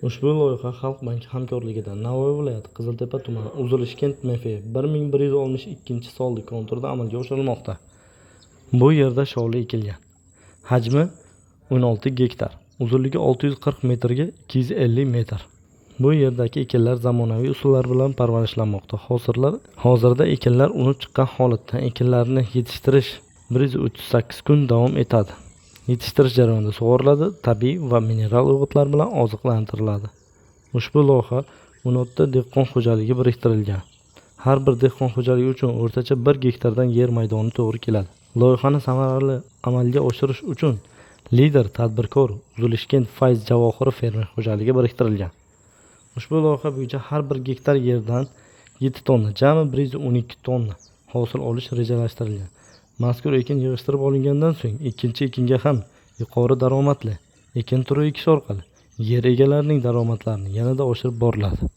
Ushbu loyiha Xalq banki hamkorligida Navoiy viloyati Qiziltepa tumani Uzilishkent MF 1112 konturda amalga oshirilmoqda. Bu yerda shovli ekilgan. Hajmi 16 gektar, uzunligi 640 metrga 250 metr. Bu yerdagi ekinlar zamonaviy usullar bilan parvarishlanmoqda. Hozirda ekinlar unib chiqqan holatda. Ekinlarni yetishtirish 138 kun davom etadi. Yetishtirish jarayonida sug'oriladi, tabiiy va mineral o'g'itlar bilan oziqlantiriladi. Ushbu loyiha 16 ta dehqon xo'jaligi biriktirilgan. Har bir dehqon xo'jaligi uchun o'rtacha 1 gektardan yer maydoni to'g'ri keladi. Loyihani samarali amalga oshirish uchun lider tadbirkor Uzilishkent Fayz Javohirov fermer xo'jaligi biriktirilgan. Ushbu loyiha bo'yicha har bir gektar yerdan 7 tonna, jami 112 tonna hosil olish rejalashtirilgan. Mazkur ekin yig'ishtirib olingandan so'ng ikkinchi ekinga ham yuqori daromadli ekin turi ekish orqali yer egalarining daromadlarini yanada oshirib boriladi.